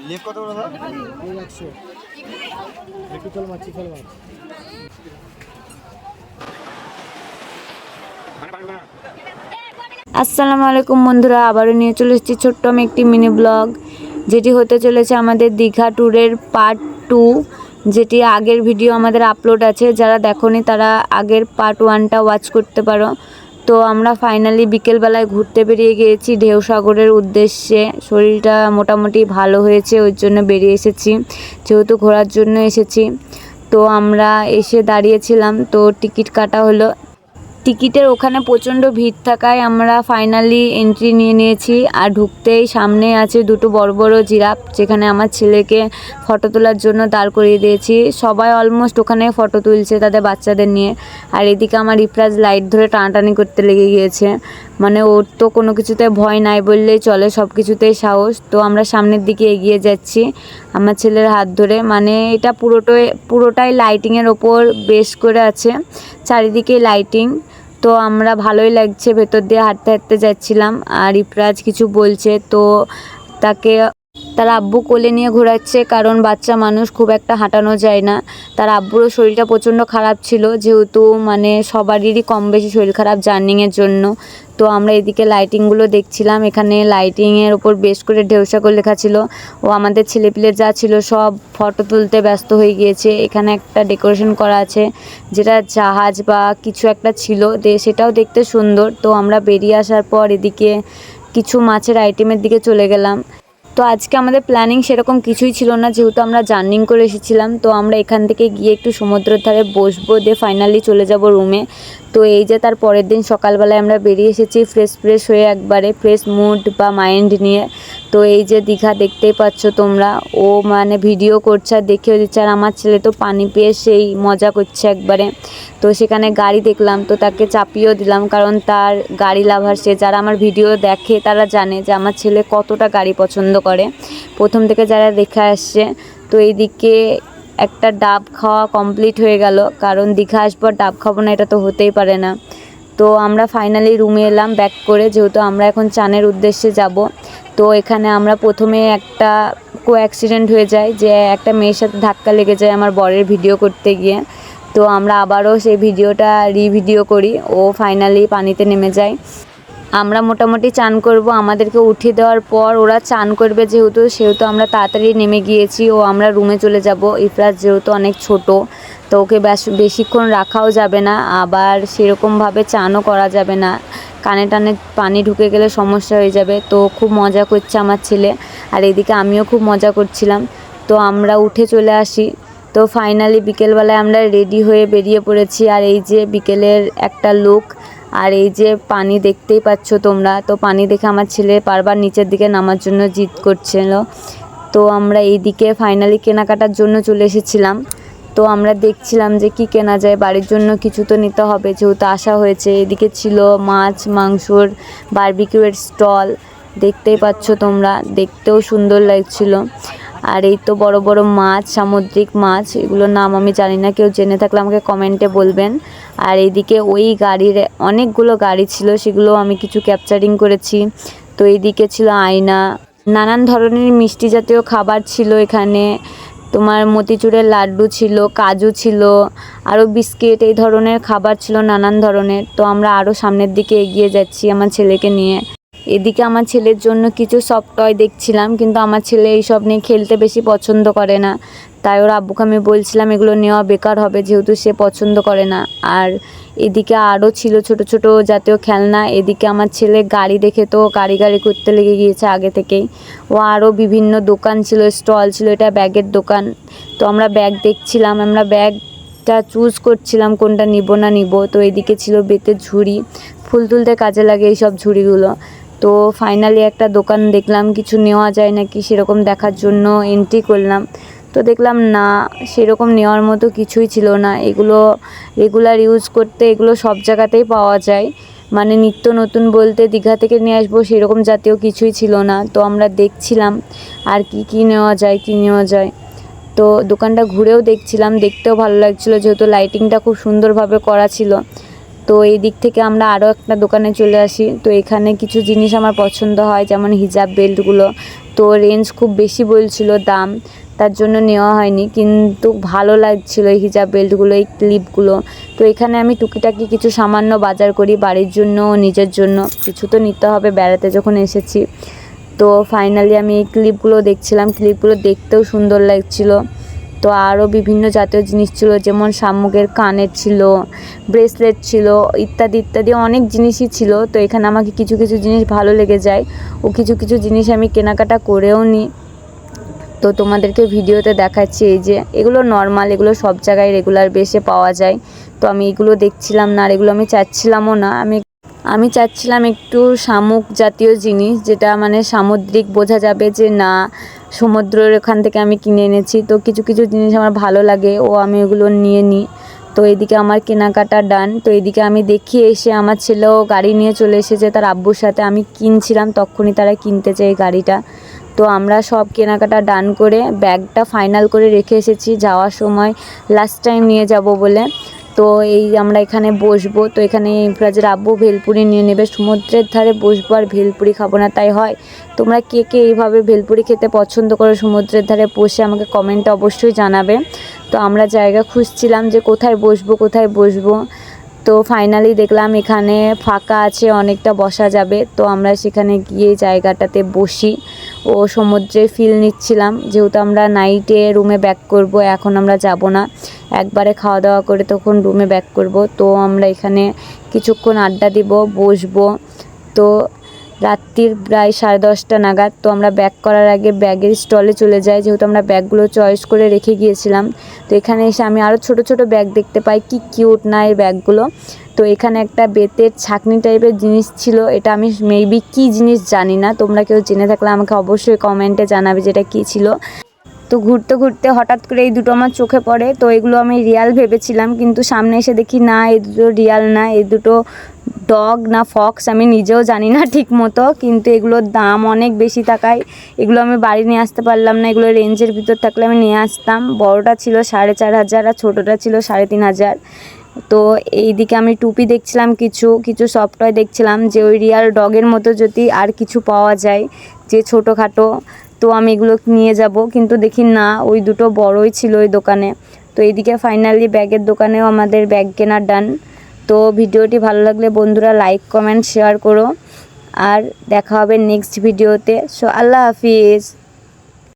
Leave কত করে দাদা? 100 একটু চল মাছ চিকেন মাছ। আসসালামু আলাইকুম বন্ধুরা, আবারও নিয়ে চলে এসেছি ছোট্ট আমি একটি মিনি ব্লগ, যেটি হতে চলেছে আমাদের দীঘা ট্যুরের পার্ট 2, যেটি আগের ভিডিও আমাদের আপলোড আছে। যারা দেখোনি তারা আগের পার্ট 1টা ওয়াচ করতে পারো। তো আমরা ফাইনালি বিকেলবেলায় ঘুরতে বেরিয়ে গিয়েছি ঢেউসাগরের উদ্দেশ্যে। শরীরটা মোটামুটি ভালো হয়েছে, ওই জন্য বেরিয়ে এসেছি, যেহেতু ঘোরার জন্য এসেছি। তো আমরা এসে দাঁড়িয়েছিলাম, তো টিকিট কাটা হলো। টিকিটের ওখানে প্রচণ্ড ভিড় থাকায় আমরা ফাইনালি এন্ট্রি নিয়ে নিয়েছি। আর ঢুকতেই সামনে আছে দুটো বড় বড় জিরাফ, যেখানে আমার ছেলেকে ফটো তোলার জন্য দাঁড় করিয়ে দিয়েছি। সবাই অলমোস্ট ওখানে ফটো তুলছে তাদের বাচ্চাদের নিয়ে। আর এদিকে আমার ইফরাজ লাইট ধরে টানাটানি করতে লেগে গিয়েছে, মানে ওর তো কোনো কিছুতে ভয় নাই বললেই চলে, সব কিছুতেই সাহস। তো আমরা সামনের দিকে এগিয়ে যাচ্ছি আমার ছেলের হাত ধরে। মানে এটা পুরোটাই লাইটিংয়ের ওপর বেস করে আছে, চারিদিকে লাইটিং। তো আমরা ভালোই লাগছে, ভেতর দিয়ে হাঁটতে হাঁটতে যাচ্ছিলাম। আর ইফরাজ কিছু বলছে, তো তাকে তার আব্বু কোলে নিয়ে ঘোরাচ্ছে, কারণ বাচ্চা মানুষ খুব একটা হাঁটানো যায় না। তার আব্বুরও শরীরটা প্রচণ্ড খারাপ ছিল, যেহেতু মানে সবারই কম বেশি শরীর খারাপ জার্নিংয়ের জন্য। তো আমরা এদিকে লাইটিংগুলো দেখছিলাম, এখানে লাইটিংয়ের ওপর বেশ করে ঢেউসাগর লেখা ছিল। ও আমাদের ছেলেপিলে যা ছিল সব ফটো তুলতে ব্যস্ত হয়ে গিয়েছে। এখানে একটা ডেকোরেশন করা আছে, যেটা জাহাজ বা কিছু একটা ছিল, সেটাও দেখতে সুন্দর। তো আমরা বেরিয়ে আসার পর এদিকে কিছু মাছের আইটেমের দিকে চলে গেলাম। তো আজকে আমাদের প্ল্যানিং সেরকম কিছুই ছিল না, যেহেতু আমরা জার্নিং করে এসেছিলাম। তো আমরা এখান থেকে গিয়ে একটু সমুদ্রের ধারে বসবো, দিয়ে ফাইনালি চলে যাব রুমে। তো এই যে তার পরের দিন সকালবেলায় আমরা বেরিয়ে এসেছি ফ্রেশ হয়ে, একবারে ফ্রেশ মুড বা মাইন্ড নিয়ে। তো এই যে দীঘা দেখতেই পাচ্ছ তোমরা, ও মানে ভিডিও করছে আর দেখেও দিচ্ছে। আর আমার ছেলে তো পানি পেয়ে সেই মজা করছে একবারে। তো সেখানে গাড়ি দেখলাম, তো তাকে চাপিয়েও দিলাম, কারণ তার গাড়ি লাভার সে। যারা আমার ভিডিও দেখে তারা জানে যে আমার ছেলে কতটা গাড়ি পছন্দ করে, প্রথম থেকে যারা দেখে আসছে। তো এইদিকে একটা ডাব খাওয়া কমপ্লিট হয়ে গেল, কারণ দীঘা আসবো ডাব খাবো না, এটা তো হতেই পারে না। তো আমরা ফাইনালি রুমে এলাম ব্যাক করে, যেহেতু আমরা এখন চানের উদ্দেশ্যে যাব। তো এখানে আমরা প্রথমে একটা অ্যাক্সিডেন্ট হয়ে যায়, যে একটা মেয়ের সাথে ধাক্কা লেগে যায় আমার বরের ভিডিও করতে গিয়ে। তো আমরা আবারও সেই ভিডিওটা রিভিডিও করি, ও ফাইনালি পানিতে নেমে যায়। আমরা মোটামুটি চান করব, আমাদেরকে উঠিয়ে দেওয়ার পর ওরা চান করবে, সেহেতু আমরা তাড়াতাড়ি নেমে গিয়েছি। ও আমরা রুমে চলে যাব। ইফরাজ যেহেতু অনেক ছোট, তো ওকে বেশিক্ষণ রাখাও যাবে না, আবার সেরকমভাবে চানও করা যাবে না, কানে টানে পানি ঢুকে গেলে সমস্যা হয়ে যাবে। তো খুব মজা করছে আমার ছেলে, আর এদিকে আমিও খুব মজা করছিলাম। তো আমরা উঠে চলে আসি। তো ফাইনালি বিকেলবেলায় আমরা রেডি হয়ে বেরিয়ে পড়েছি। আর এই যে বিকেলের একটা লুক, আর এই যে পানি দেখতেই পাচ্ছ তোমরা। তো পানি দেখে আমার ছেলে বারবার নিচের দিকে নামার জন্য জিদ করছিল। তো আমরা এই দিকে ফাইনালি কেনাকাটার জন্য চলে এসেছিলাম। তো আমরা দেখছিলাম যে কি কেনা যায়, বাড়ির জন্য কিছু তো নিতে হবে, যেহেতু আসা হয়েছে। এদিকে ছিল মাছ মাংসর বারবিকিউয়ের স্টল, দেখতেই পাচ্ছ তোমরা, দেখতেও সুন্দর লাগছিল। আর এই তো বড় বড় মাছ, সামুদ্রিক মাছ, এগুলোর নাম আমি জানি না, কেউ জেনে থাকলে আমাকে কমেন্টে বলবেন। আর এইদিকে ওই গাড়ির অনেকগুলো গাড়ি ছিল, সেগুলো আমি কিছু ক্যাপচারিং করেছি। তো এইদিকে ছিল আয়না, নানান ধরনের মিষ্টি জাতীয় খাবার ছিল এখানে। তোমার মতিচুরের লাড্ডু ছিল, কাজু ছিল, আরও বিস্কিট, এই ধরনের খাবার ছিল নানান ধরনের। তো আমরা আরও সামনের দিকে এগিয়ে যাচ্ছি আমার ছেলেকে নিয়ে। এদিকে আমার ছেলের জন্য কিছু সফট টয় দেখছিলাম, কিন্তু আমার ছেলে এইসব নিয়ে খেলতে বেশি পছন্দ করে না। তাই ওর আব্বুকে আমি বলছিলাম এগুলো নেওয়া বেকার হবে, যেহেতু সে পছন্দ করে না। আর এদিকে আরও ছিল ছোট ছোট জাতীয় খেলনা। এদিকে আমার ছেলে গাড়ি দেখে তো গাড়ি করতে লেগে গিয়েছে আগে থেকেই। ও আরও বিভিন্ন দোকান ছিল, স্টল ছিল, এটা ব্যাগের দোকান। তো আমরা ব্যাগ দেখছিলাম, আমরা ব্যাগটা চুজ করছিলাম কোনটা নিব না নিব। তো এদিকে ছিল বেতের ঝুড়ি, ফুল তুলতে কাজে লাগে এইসব ঝুড়িগুলো। তো ফাইনালি একটা দোকান দেখলাম, কিছু নেওয়া যায় নাকি সেরকম দেখার জন্য এন্ট্রি করলাম। তো দেখলাম না, সেরকম নেওয়ার মতো কিছুই ছিল না। এগুলো রেগুলার ইউজ করতে এগুলো সব জায়গাতেই পাওয়া যায়, মানে নিত্য নতুন বলতে দীঘা থেকে নিয়ে আসবো সেরকম জাতীয় কিছুই ছিল না। তো আমরা দেখছিলাম আর কি নেওয়া যায়। তো দোকানটা ঘুরেও দেখছিলাম, দেখতেও ভালো লাগছিলো, যেহেতু লাইটিংটা খুব সুন্দরভাবে করা ছিল। তো এই দিক থেকে আমরা আরও একটা দোকানে চলে আসি। তো এখানে কিছু জিনিস আমার পছন্দ হয়, যেমন হিজাব বেল্টগুলো। তো তো রেঞ্জ খুব বেশি বলছিল দাম, তার জন্য নেওয়া হয়নি। কিন্তু ভালো লাগছিল এই হিজাব বেল্টগুলো, এই ক্লিপগুলো। তো এখানে আমি টুকিটাকি কিছু সামান্য বাজার করি বাড়ির জন্য, নিজের জন্য কিছু তো নিতে হবে বেড়াতে যখন এসেছি। তো ফাইনালি আমি এই ক্লিপগুলো দেখছিলাম, ক্লিপগুলো দেখতেও সুন্দর লাগছিল। তো আরও বিভিন্ন জাতীয় জিনিস ছিল, যেমন শামুকের কানের ছিল, ব্রেসলেট ছিল, ইত্যাদি ইত্যাদি অনেক জিনিসই ছিল। তো এখানে আমাকে কিছু কিছু জিনিস ভালো লেগে যায় ও কিছু কিছু জিনিস আমি কেনাকাটা করেও নিই। তো তোমাদেরকে ভিডিওতে দেখাচ্ছি। এই যে এগুলো নর্মাল, এগুলো সব জায়গায় রেগুলার বেসে পাওয়া যায়। তো আমি এগুলো দেখছিলাম না, আর এগুলো আমি চাচ্ছিলামও না। আমি চাচ্ছিলাম একটু শামুক জাতীয় জিনিস, যেটা মানে সামুদ্রিক, বোঝা যাবে যে না সমুদ্রের ওখান থেকে আমি কিনে এনেছি। তো কিছু কিছু জিনিস আমার ভালো লাগে ও আমি ওগুলো নিয়ে নিই। তো এদিকে আমার কেনাকাটা ডান। তো এদিকে আমি দেখিয়ে এসে আমার ছেলেও গাড়ি নিয়ে চলে এসেছে তার আব্বুর সাথে। আমি কিনছিলাম তখনই তারা কিনতে চাই গাড়িটা। তো আমরা সব কেনাকাটা ডান করে ব্যাগটা ফাইনাল করে রেখে এসেছি যাওয়ার সময়, লাস্ট টাইম নিয়ে যাব বলে। তো এই আমরা এখানে বসবো। তো এখানে ইমরাজের আব্বু ভেলপুরি নিয়ে নেবে, সমুদ্রের ধারে বসবো আর ভেলপুরি খাবো না তাই হয়? তোমরা কে কে এইভাবে ভেলপুরি খেতে পছন্দ করো সমুদ্রের ধারে বসে, আমাকে কমেন্টে অবশ্যই জানাবে। তো আমরা জায়গা খুঁজছিলাম যে কোথায় বসবো। তো ফাইনালি দেখলাম এখানে ফাঁকা আছে, অনেকটা বসা যাবে। তো আমরা সেখানে গিয়ে জায়গাটাতে বসি ও সমুদ্রের ফিল নিচ্ছিলাম। যেহেতু আমরা নাইটে রুমে ব্যাক করব, এখন আমরা যাব না, একবারে খাওয়া দাওয়া করে তখন রুমে ব্যাক করব। তো আমরা এখানে কিছুক্ষণ আড্ডা দিব, বসবো। তো রাত্রির প্রায় 10:30 নাগাদ। তো আমরা ব্যাক করার আগে ব্যাগের স্টলে চলে যাই, যেহেতু আমরা ব্যাগগুলো চয়েস করে রেখে গিয়েছিলাম। তো এখানে এসে আমি আরও ছোট ছোট ব্যাগ দেখতে পাই, কি কিউট না এই ব্যাগগুলো। তো এখানে একটা বেতের ছাকনি টাইপের জিনিস ছিল, এটা আমি মেবি কি জিনিস জানি না, তোমরা কেউ জেনে থাকলে আমাকে অবশ্যই কমেন্টে জানাবে যেটা কী ছিল। তো ঘুরতে ঘুরতে হঠাৎ করে এই দুটো আমার চোখে পড়ে। তো এগুলো আমি রিয়াল ভেবেছিলাম, কিন্তু সামনে এসে দেখি না, এই দুটো রিয়াল না, এই দুটো ডগ না ফক্স আমি নিজেও জানি না ঠিক মতো। কিন্তু এগুলোর দাম অনেক বেশি থাকায় এগুলো আমি বাড়ি নিয়ে আসতে পারলাম না। এগুলো রেঞ্জের ভিতর থাকলে আমি নিয়ে আসতাম। বড়টা ছিল 4,500 আর ছোটোটা ছিল 3,500। তো এইদিকে আমি টুপি দেখছিলাম, কিছু কিছু সফট টয় দেখছিলাম, যে ওই রিয়াল ডগের মতো যদি আর কিছু পাওয়া যায় যে ছোটোখাটো, তো আমি এগুলো নিয়ে যাব। কিন্তু দেখি না, ওই দুটো বড়ই ছিল ওই দোকানে। তো এইদিকে ফাইনালি ব্যাগের দোকানেও আমাদের ব্যাগ কেনার ডান। তো ভিডিওটি ভালো লাগলে বন্ধুরা লাইক কমেন্ট শেয়ার করো, আর দেখা হবে নেক্সট ভিডিওতে। সো আল্লাহ হাফিজ।